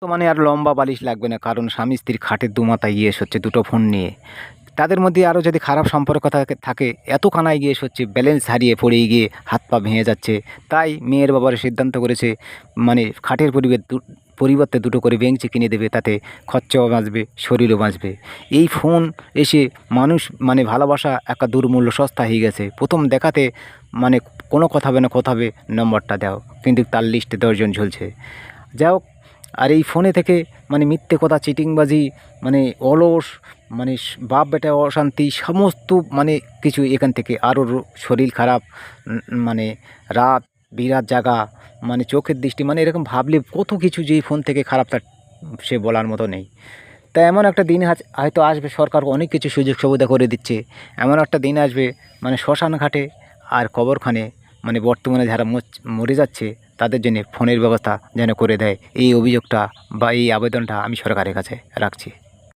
বর্তমানে আর লম্বা বালিশ লাগবে না, কারণ স্বামী স্ত্রীর খাটের দুমাথায় ইয়েস হচ্ছে দুটো ফোন নিয়ে। তাদের মধ্যে আরও যদি খারাপ সম্পর্ক থাকে এত কানায় গিয়ে হচ্ছে, ব্যালেন্স হারিয়ে পড়ে গিয়ে হাত পা ভেঙে যাচ্ছে। তাই মেয়ের বাবার সিদ্ধান্ত করেছে, মানে খাটের পরিবর্তে দুটো করে বেঞ্চি কিনে দেবে, তাতে খরচাও বাঁচবে, শরীরও বাঁচবে। এই ফোন এসে মানুষ মানে ভালোবাসা একটা দুর্মূল্য সস্তা হয়ে গেছে। প্রথম দেখাতে মানে কোনো কথা হবে না, কথা হবে নম্বরটা দাও, কিন্তু তার লিস্টে 10 জন ঝুলছে। যাই হোক, আর এই ফোনে থেকে মানে মিথ্যে কথা, চিটিংবাজি, মানে অলস, মানে বাপ বেটা অশান্তি, সমস্ত মানে কিছু এখান থেকে আরও শরীর খারাপ, মানে রাত বিরাত জাগা, মানে চোখের দৃষ্টি, মানে এরকম ভাবলে কত কিছু যে এই ফোন থেকে খারাপ, তার সে বলার মতো নেই। তা এমন একটা দিন হয়তো আসবে, সরকার অনেক কিছু সুযোগ সুবিধা করে দিচ্ছে। এমন একটা দিন আসবে, মানে শ্মশান ঘাটে আর কবরখানে, মানে বর্তমানে যারা মরে যাচ্ছে তাদের জন্য ফোনের ব্যবস্থা যেন করে দেয়। এই অভিযোগটা বা এই আবেদনটা আমি সরকারের কাছে রাখছি।